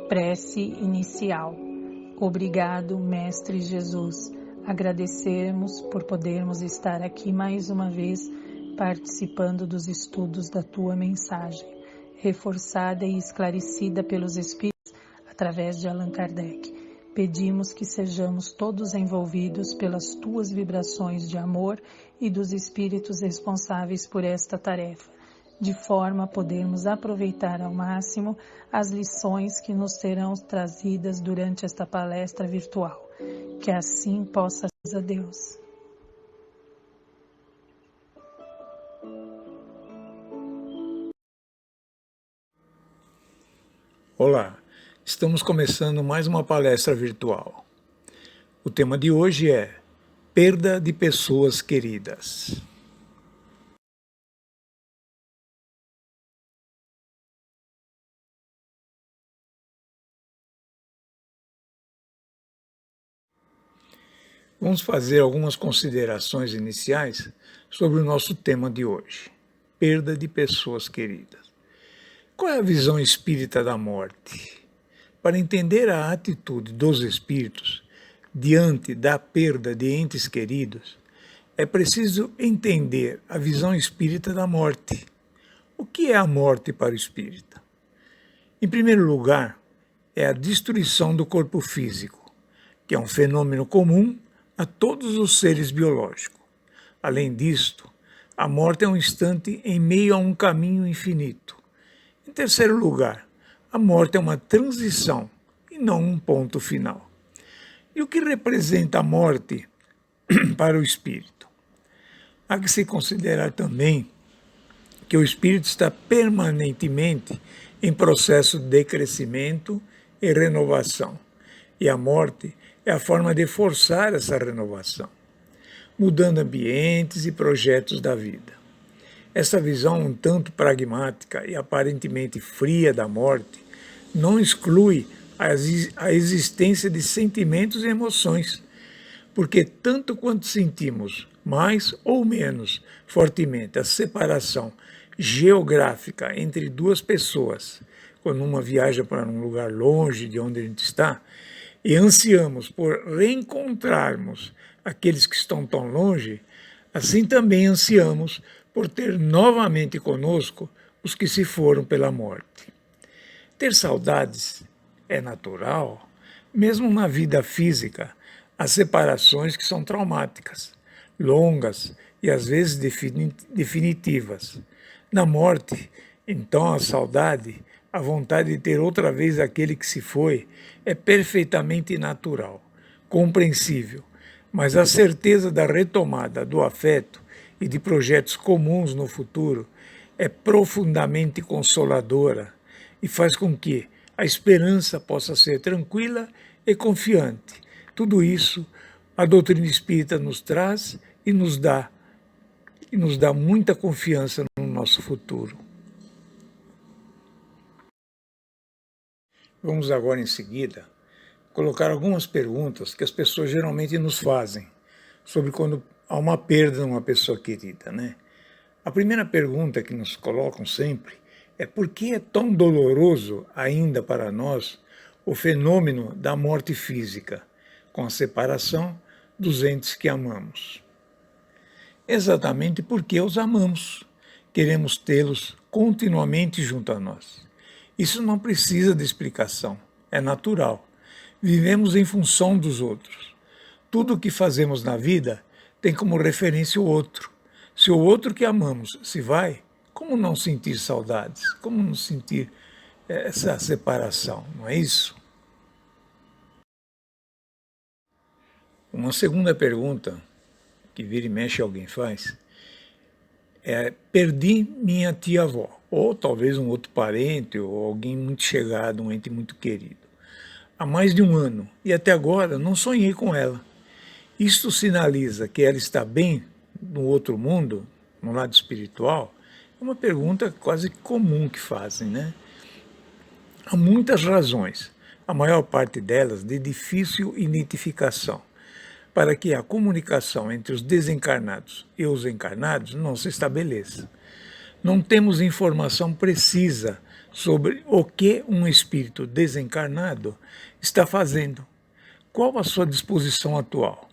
Prece inicial. Obrigado, Mestre Jesus. Agradecemos por podermos estar aqui mais uma vez participando dos estudos da Tua mensagem, reforçada e esclarecida pelos Espíritos através de Allan Kardec. Pedimos que sejamos todos envolvidos pelas Tuas vibrações de amor e dos Espíritos responsáveis por esta tarefa, de forma a podermos aproveitar ao máximo as lições que nos serão trazidas durante esta palestra virtual. Que assim possa ser, a Deus. Olá, estamos começando mais uma palestra virtual. O tema de hoje é Perda de Pessoas Queridas. Vamos fazer algumas considerações iniciais sobre o nosso tema de hoje, perda de pessoas queridas. Qual é a visão espírita da morte? Para entender a atitude dos espíritos diante da perda de entes queridos, é preciso entender a visão espírita da morte. O que é a morte para o espírita? Em primeiro lugar, é a destruição do corpo físico, que é um fenômeno comum a todos os seres biológicos. Além disto, a morte é um instante em meio a um caminho infinito. Em terceiro lugar, a morte é uma transição e não um ponto final. E o que representa a morte para o espírito? Há que se considerar também que o espírito está permanentemente em processo de crescimento e renovação, e a morte é a forma de forçar essa renovação, mudando ambientes e projetos da vida. Essa visão um tanto pragmática e aparentemente fria da morte não exclui a existência de sentimentos e emoções, porque tanto quanto sentimos mais ou menos fortemente a separação geográfica entre duas pessoas, quando uma viaja para um lugar longe de onde a gente está, e ansiamos por reencontrarmos aqueles que estão tão longe, assim também ansiamos por ter novamente conosco os que se foram pela morte. Ter saudades é natural, mesmo na vida física, há separações que são traumáticas, longas e às vezes definitivas. Na morte, então, a saudade, a vontade de ter outra vez aquele que se foi, é perfeitamente natural, compreensível, mas a certeza da retomada do afeto e de projetos comuns no futuro é profundamente consoladora e faz com que a esperança possa ser tranquila e confiante. Tudo isso a doutrina espírita nos traz e nos dá muita confiança no nosso futuro. Vamos agora, em seguida, colocar algumas perguntas que as pessoas geralmente nos fazem sobre quando há uma perda de uma pessoa querida, né? A primeira pergunta que nos colocam sempre é por que é tão doloroso ainda para nós o fenômeno da morte física, com a separação dos entes que amamos. Exatamente porque os amamos, queremos tê-los continuamente junto a nós. Isso não precisa de explicação, é natural. Vivemos em função dos outros. Tudo o que fazemos na vida tem como referência o outro. Se o outro que amamos se vai, como não sentir saudades? Como não sentir essa separação, não é isso? Uma segunda pergunta, que vira e mexe alguém faz, é: perdi minha tia-avó, ou talvez um outro parente, ou alguém muito chegado, um ente muito querido, há mais de um ano, e até agora não sonhei com ela. Isto sinaliza que ela está bem no outro mundo, no lado espiritual? É uma pergunta quase comum que fazem, né? Há muitas razões, a maior parte delas de difícil identificação, para que a comunicação entre os desencarnados e os encarnados não se estabeleça. Não temos informação precisa sobre o que um espírito desencarnado está fazendo. Qual a sua disposição atual?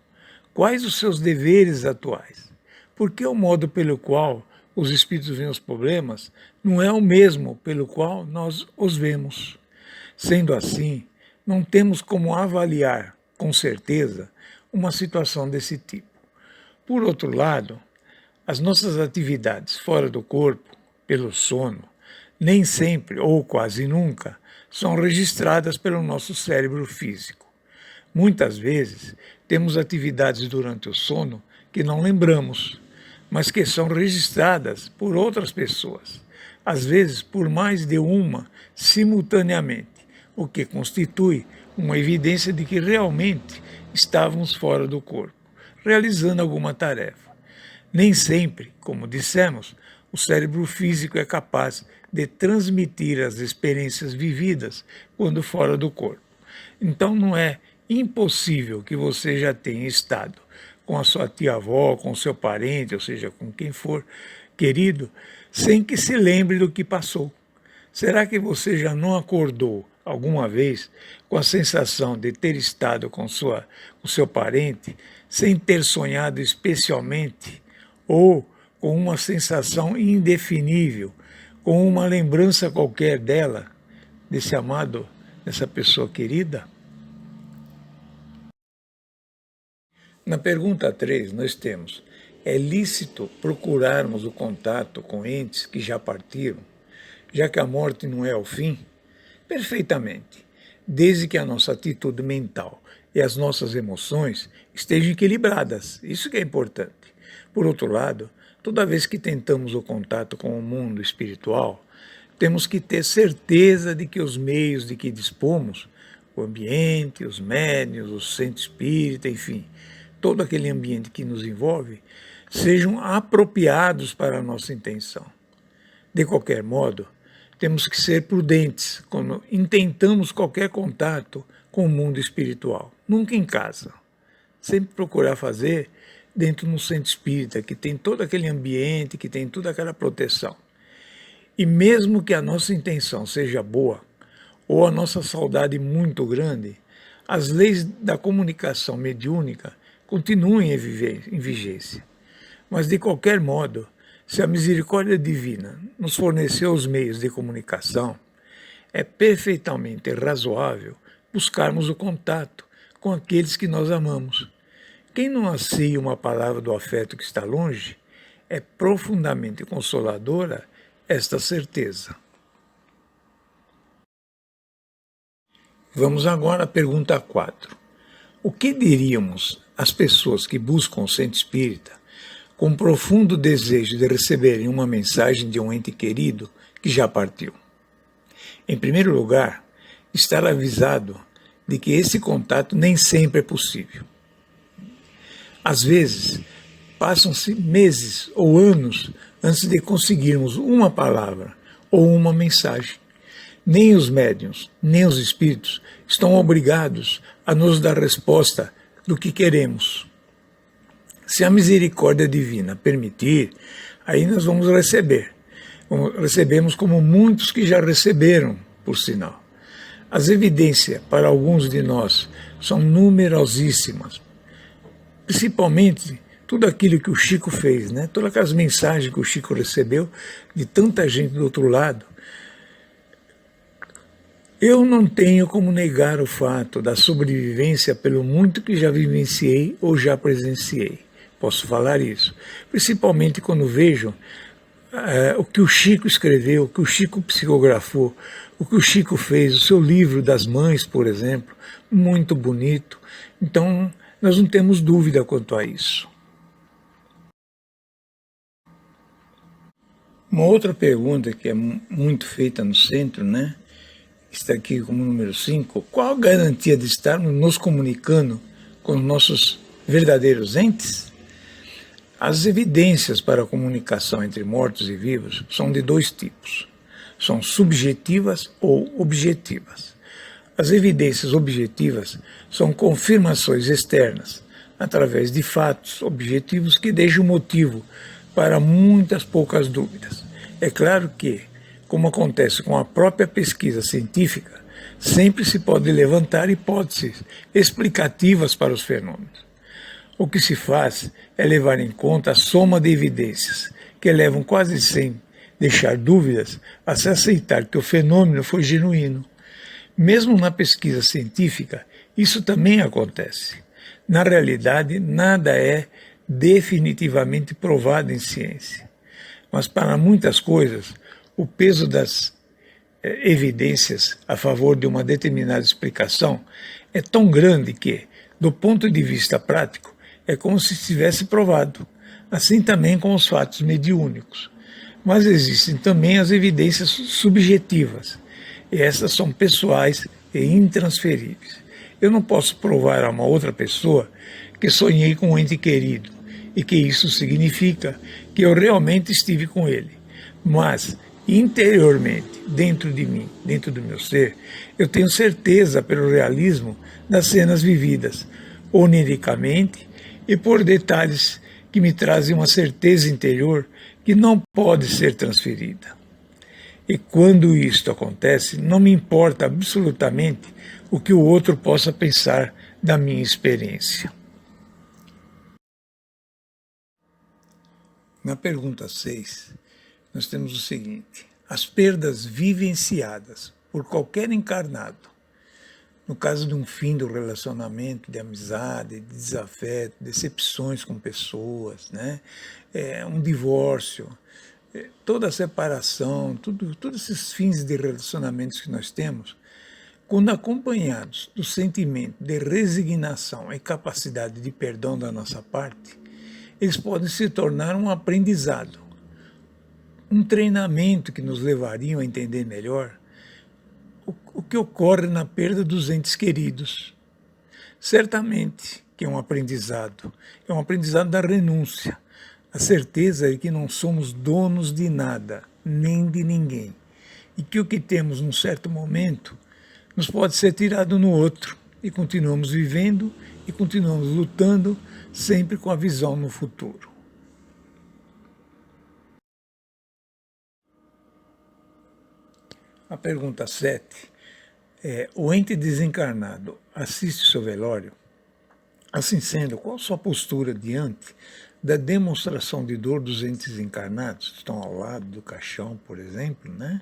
Quais os seus deveres atuais? Porque o modo pelo qual os espíritos veem os problemas não é o mesmo pelo qual nós os vemos. Sendo assim, não temos como avaliar, com certeza, uma situação desse tipo. Por outro lado, as nossas atividades fora do corpo, pelo sono, nem sempre ou quase nunca são registradas pelo nosso cérebro físico. Muitas vezes temos atividades durante o sono que não lembramos, mas que são registradas por outras pessoas, às vezes por mais de uma simultaneamente, o que constitui uma evidência de que realmente estávamos fora do corpo, realizando alguma tarefa. Nem sempre, como dissemos, o cérebro físico é capaz de transmitir as experiências vividas quando fora do corpo. Então não é impossível que você já tenha estado com a sua tia-avó, com o seu parente, ou seja, com quem for querido, sem que se lembre do que passou. Será que você já não acordou alguma vez com a sensação de ter estado com o seu parente sem ter sonhado especialmente, ou com uma sensação indefinível, com uma lembrança qualquer dela, desse amado, dessa pessoa querida? Na pergunta 3, nós temos: é lícito procurarmos o contato com entes que já partiram, já que a morte não é o fim? Perfeitamente, desde que a nossa atitude mental e as nossas emoções estejam equilibradas. Isso que é importante. Por outro lado, toda vez que tentamos o contato com o mundo espiritual, temos que ter certeza de que os meios de que dispomos, o ambiente, os médiuns, o centro espírita, enfim, todo aquele ambiente que nos envolve, sejam apropriados para a nossa intenção. De qualquer modo, temos que ser prudentes quando intentamos qualquer contato com o mundo espiritual. Nunca em casa. Sempre procurar fazer dentro de um centro espírita, que tem todo aquele ambiente, que tem toda aquela proteção. E mesmo que a nossa intenção seja boa, ou a nossa saudade muito grande, as leis da comunicação mediúnica continuem em vigência. Mas, de qualquer modo, se a misericórdia divina nos forneceu os meios de comunicação, é perfeitamente razoável buscarmos o contato com aqueles que nós amamos. Quem não anseia uma palavra do afeto que está longe, é profundamente consoladora esta certeza. Vamos agora à pergunta 4. O que diríamos às pessoas que buscam o centro espírita com profundo desejo de receberem uma mensagem de um ente querido que já partiu? Em primeiro lugar, estar avisado de que esse contato nem sempre é possível. Às vezes, passam-se meses ou anos antes de conseguirmos uma palavra ou uma mensagem. Nem os médiuns, nem os espíritos estão obrigados a nos dar resposta do que queremos. Se a misericórdia divina permitir, aí nós vamos receber. Recebemos como muitos que já receberam, por sinal. As evidências para alguns de nós são numerosíssimas. Principalmente tudo aquilo que o Chico fez, né? Todas aquelas mensagens que o Chico recebeu de tanta gente do outro lado. Eu não tenho como negar o fato da sobrevivência pelo muito que já vivenciei ou já presenciei. Posso falar isso. Principalmente quando vejo o que o Chico escreveu, o que o Chico psicografou, o que o Chico fez, o seu livro das mães, por exemplo, muito bonito. Então, nós não temos dúvida quanto a isso. Uma outra pergunta que é muito feita no centro, né? Está aqui como número 5. Qual a garantia de estarmos nos comunicando com os nossos verdadeiros entes? As evidências para a comunicação entre mortos e vivos são de dois tipos. São subjetivas ou objetivas. As evidências objetivas são confirmações externas, através de fatos objetivos que deixam motivo para muitas poucas dúvidas. É claro que, como acontece com a própria pesquisa científica, sempre se pode levantar hipóteses explicativas para os fenômenos. O que se faz é levar em conta a soma de evidências, que levam quase sem deixar dúvidas a se aceitar que o fenômeno foi genuíno. Mesmo na pesquisa científica, isso também acontece. Na realidade, nada é definitivamente provado em ciência. Mas para muitas coisas, o peso das evidências a favor de uma determinada explicação é tão grande que, do ponto de vista prático, é como se estivesse provado. Assim também com os fatos mediúnicos. Mas existem também as evidências subjetivas, e essas são pessoais e intransferíveis. Eu não posso provar a uma outra pessoa que sonhei com um ente querido, e que isso significa que eu realmente estive com ele. Mas, interiormente, dentro de mim, dentro do meu ser, eu tenho certeza pelo realismo das cenas vividas, oniricamente e por detalhes que me trazem uma certeza interior que não pode ser transferida. E quando isto acontece, não me importa absolutamente o que o outro possa pensar da minha experiência. Na pergunta 6, nós temos o seguinte: as perdas vivenciadas por qualquer encarnado, no caso de um fim do relacionamento, de amizade, de desafeto, decepções com pessoas, né? Um divórcio, toda a separação, todos esses fins de relacionamentos que nós temos, quando acompanhados do sentimento de resignação e capacidade de perdão da nossa parte, eles podem se tornar um aprendizado, um treinamento que nos levariam a entender melhor o que ocorre na perda dos entes queridos. Certamente que é um aprendizado da renúncia, a certeza de que não somos donos de nada, nem de ninguém, e que o que temos num certo momento nos pode ser tirado no outro, e continuamos vivendo e continuamos lutando, sempre com a visão no futuro. A pergunta 7 é: o ente desencarnado assiste seu velório? Assim sendo, qual sua postura diante da demonstração de dor dos entes encarnados que estão ao lado do caixão, por exemplo, né?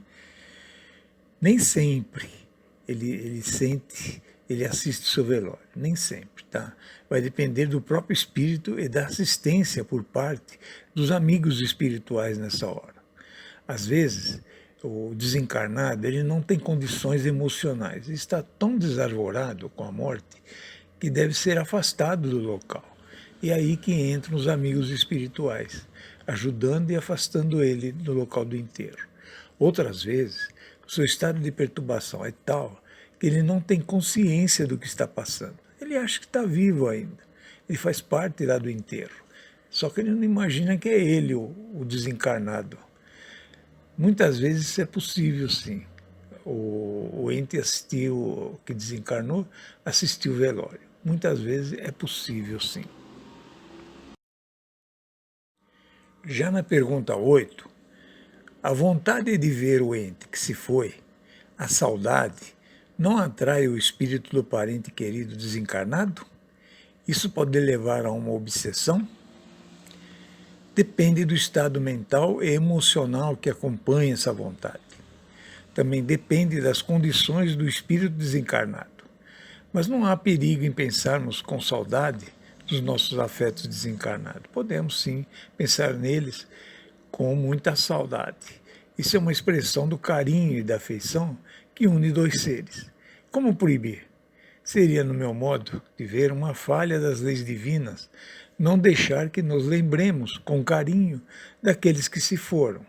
Nem sempre ele assiste seu velório, nem sempre, tá? Vai depender do próprio espírito e da assistência por parte dos amigos espirituais nessa hora. Às vezes, o desencarnado ele não tem condições emocionais, ele está tão desarvorado com a morte que deve ser afastado do local. E é aí que entram os amigos espirituais, ajudando e afastando ele do local do enterro. Outras vezes, o seu estado de perturbação é tal que ele não tem consciência do que está passando. Ele acha que está vivo ainda, ele faz parte lá do enterro. Só que ele não imagina que é ele o desencarnado. Muitas vezes isso é possível, sim. O ente que desencarnou, assistiu o velório. Muitas vezes é possível, sim. Já na pergunta 8, a vontade de ver o ente que se foi, a saudade, não atrai o espírito do parente querido desencarnado? Isso pode levar a uma obsessão? Depende do estado mental e emocional que acompanha essa vontade. Também depende das condições do espírito desencarnado. Mas não há perigo em pensarmos com saudade dos nossos afetos desencarnados. Podemos sim pensar neles com muita saudade. Isso é uma expressão do carinho e da afeição que une dois seres. Como proibir? Seria, no meu modo de ver, uma falha das leis divinas não deixar que nos lembremos com carinho daqueles que se foram,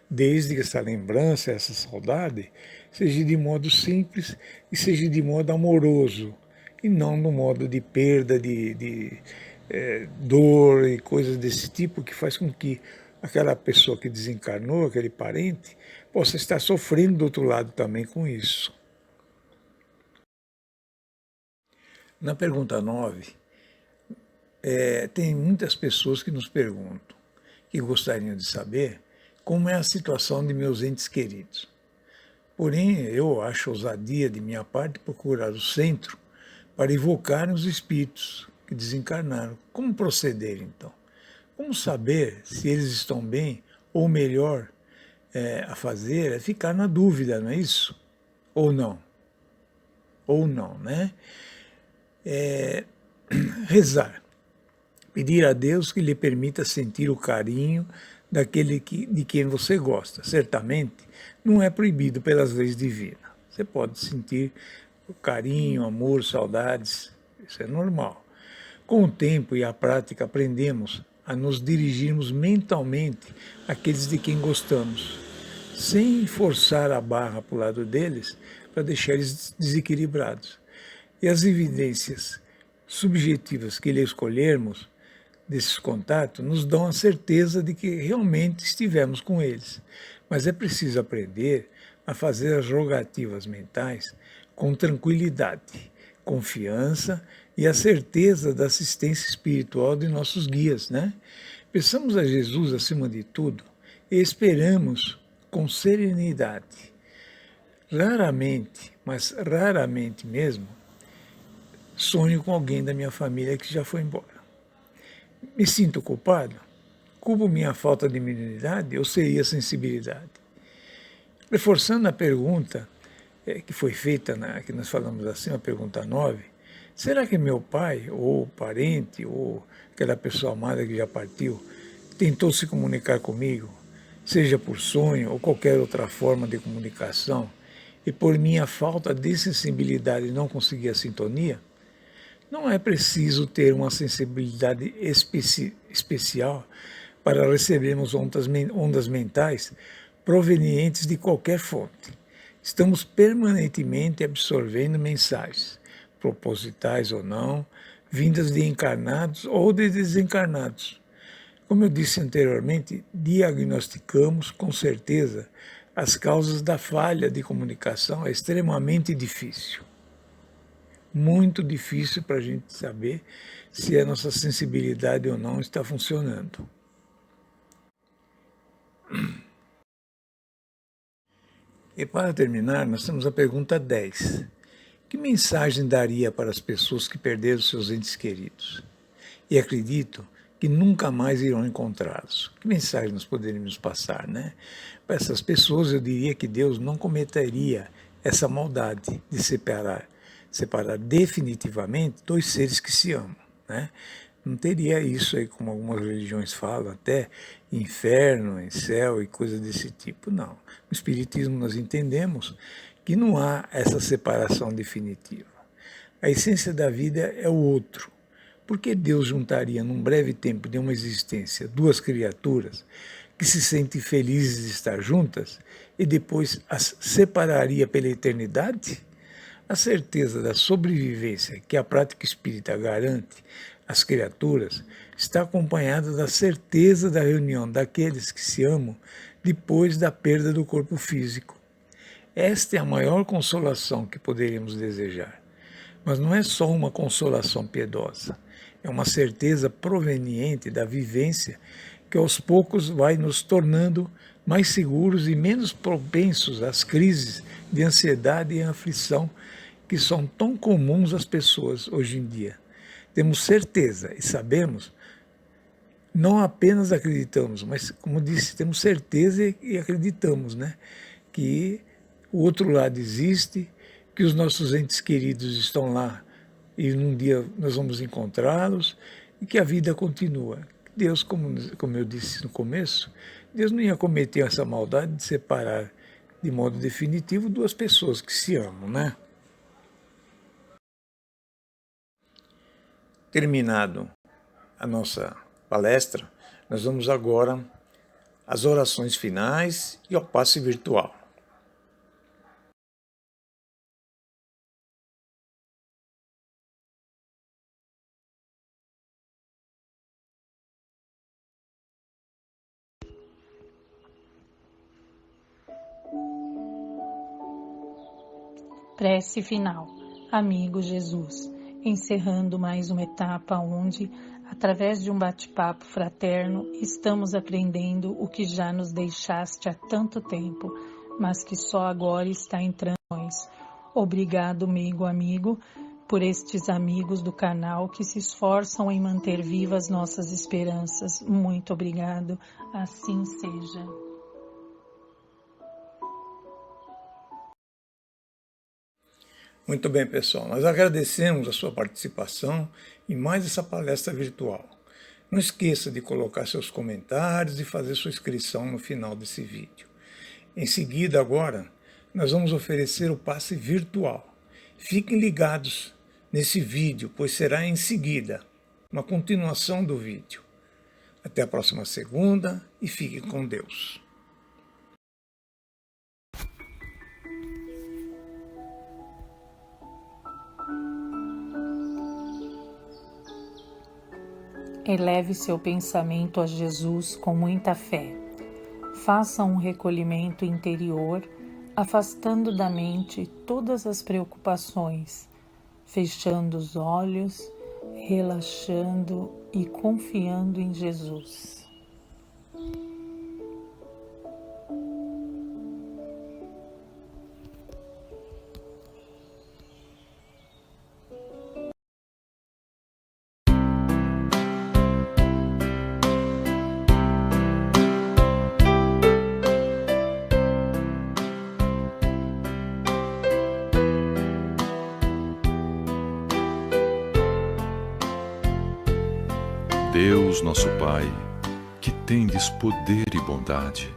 desde que essa lembrança, essa saudade, seja de modo simples e seja de modo amoroso, e não no modo de perda, de dor e coisas desse tipo, que faz com que aquela pessoa que desencarnou, aquele parente, possa estar sofrendo do outro lado também com isso. Na pergunta 9, tem muitas pessoas que nos perguntam, que gostariam de saber como é a situação de meus entes queridos. Porém, eu acho ousadia de minha parte procurar o centro para evocar os espíritos que desencarnaram. Como proceder, então? Como saber se eles estão bem ou melhor a fazer é ficar na dúvida, não é isso? Ou não? Ou não, né? Rezar. Pedir a Deus que lhe permita sentir o carinho de quem você gosta. Certamente não é proibido pelas leis divinas. Você pode sentir o carinho, amor, saudades, isso é normal. Com o tempo e a prática aprendemos a nos dirigirmos mentalmente àqueles de quem gostamos, sem forçar a barra para o lado deles para deixar eles desequilibrados. E as evidências subjetivas que lhe escolhermos desses contatos nos dão a certeza de que realmente estivemos com eles. Mas é preciso aprender a fazer as rogativas mentais com tranquilidade, confiança e a certeza da assistência espiritual de nossos guias, né? Peçamos a Jesus acima de tudo e esperamos com serenidade. Raramente, mas raramente mesmo, sonho com alguém da minha família que já foi embora. Me sinto culpado? Culpo minha falta de mediunidade ou seria sensibilidade? Reforçando a pergunta que foi feita, que nós falamos assim, a pergunta 9, será que meu pai, ou parente, ou aquela pessoa amada que já partiu, tentou se comunicar comigo, seja por sonho ou qualquer outra forma de comunicação, e por minha falta de sensibilidade não consegui a sintonia? Não é preciso ter uma sensibilidade especial para recebermos ondas mentais provenientes de qualquer fonte. Estamos permanentemente absorvendo mensagens, propositais ou não, vindas de encarnados ou de desencarnados. Como eu disse anteriormente, diagnosticamos com certeza as causas da falha de comunicação. É extremamente difícil. Muito difícil para a gente saber se a nossa sensibilidade ou não está funcionando. E para terminar, nós temos a pergunta 10. Que mensagem daria para as pessoas que perderam seus entes queridos e acredito que nunca mais irão encontrá-los? Que mensagem nós poderíamos passar, né? Para essas pessoas eu diria que Deus não cometeria essa maldade de separar definitivamente dois seres que se amam, né? Não teria isso aí, como algumas religiões falam, até inferno, em céu e coisas desse tipo, não. No Espiritismo nós entendemos que não há essa separação definitiva. A essência da vida é o outro. Por que Deus juntaria num breve tempo de uma existência duas criaturas que se sentem felizes de estar juntas e depois as separaria pela eternidade? A certeza da sobrevivência que a prática espírita garante às criaturas está acompanhada da certeza da reunião daqueles que se amam depois da perda do corpo físico. Esta é a maior consolação que poderíamos desejar. Mas não é só uma consolação piedosa, é uma certeza proveniente da vivência que aos poucos vai nos tornando mais seguros e menos propensos às crises de ansiedade e aflição que são tão comuns às pessoas hoje em dia. Temos certeza e sabemos, não apenas acreditamos, mas, como disse, temos certeza e acreditamos, né, que o outro lado existe, que os nossos entes queridos estão lá e num dia nós vamos encontrá-los e que a vida continua. Deus, como eu disse no começo, Deus não ia cometer essa maldade de separar de modo definitivo duas pessoas que se amam, né? Terminado a nossa palestra, nós vamos agora às orações finais e ao passe virtual. Prece final. Amigo Jesus, encerrando mais uma etapa onde Através de um bate-papo fraterno, estamos aprendendo o que já nos deixaste há tanto tempo, mas que só agora está entrando em nós. Obrigado, amigo, por estes amigos do canal que se esforçam em manter vivas nossas esperanças. Muito obrigado, assim seja. Muito bem, pessoal. Nós agradecemos a sua participação em mais essa palestra virtual. Não esqueça de colocar seus comentários e fazer sua inscrição no final desse vídeo. Em seguida, agora, nós vamos oferecer o passe virtual. Fiquem ligados nesse vídeo, pois será em seguida uma continuação do vídeo. Até a próxima segunda e fiquem com Deus. Eleve seu pensamento a Jesus com muita fé. Faça um recolhimento interior, afastando da mente todas as preocupações, fechando os olhos, relaxando e confiando em Jesus. Deus, nosso Pai, que tendes poder e bondade,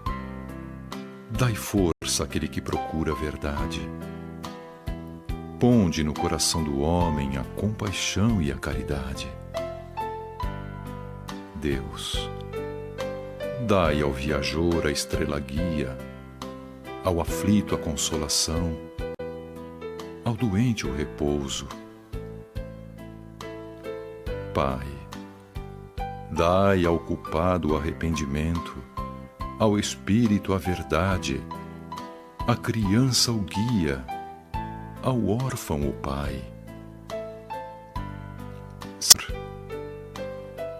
dai força àquele que procura a verdade. Ponde no coração do homem a compaixão e a caridade. Deus, dai ao viajor a estrela guia, ao aflito a consolação, ao doente o repouso. Pai, dai ao culpado o arrependimento, ao espírito a verdade, à criança o guia, ao órfão o pai.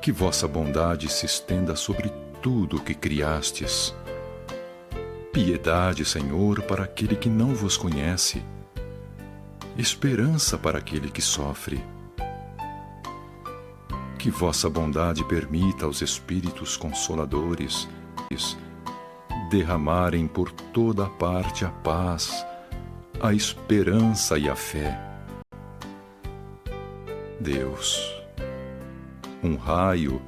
Que vossa bondade se estenda sobre tudo o que criastes. Piedade, Senhor, para aquele que não vos conhece, esperança para aquele que sofre. Que vossa bondade permita aos Espíritos Consoladores derramarem por toda parte a paz, a esperança e a fé. Deus, um raio,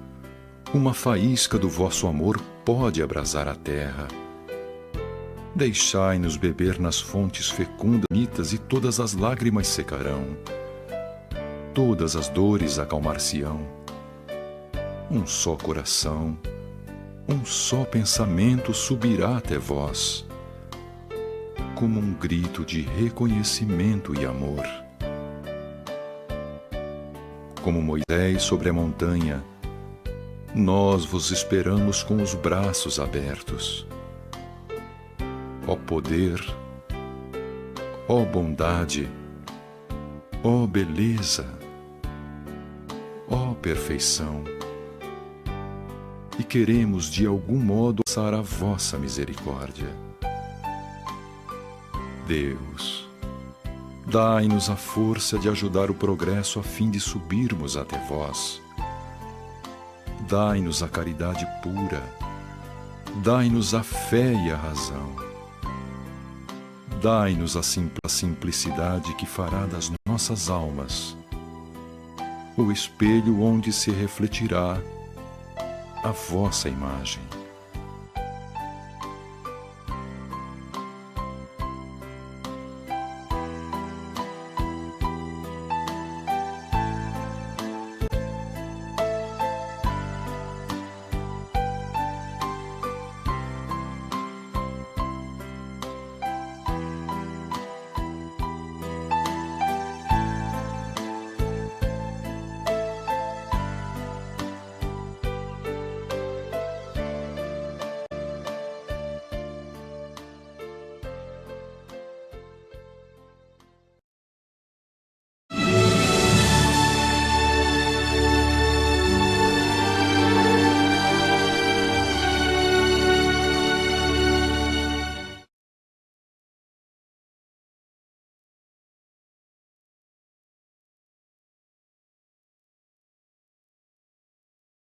uma faísca do vosso amor pode abrasar a terra. Deixai-nos beber nas fontes fecundas e todas as lágrimas secarão. Todas as dores acalmar-se-ão. Um só coração, um só pensamento subirá até vós, como um grito de reconhecimento e amor. Como Moisés sobre a montanha, nós vos esperamos com os braços abertos. Ó poder, ó bondade, ó beleza, ó perfeição. E queremos de algum modo alçar a vossa misericórdia. Deus, dai-nos a força de ajudar o progresso a fim de subirmos até vós. Dai-nos a caridade pura, dai-nos a fé e a razão. Dai-nos a simplicidade que fará das nossas almas o espelho onde se refletirá a vossa imagem.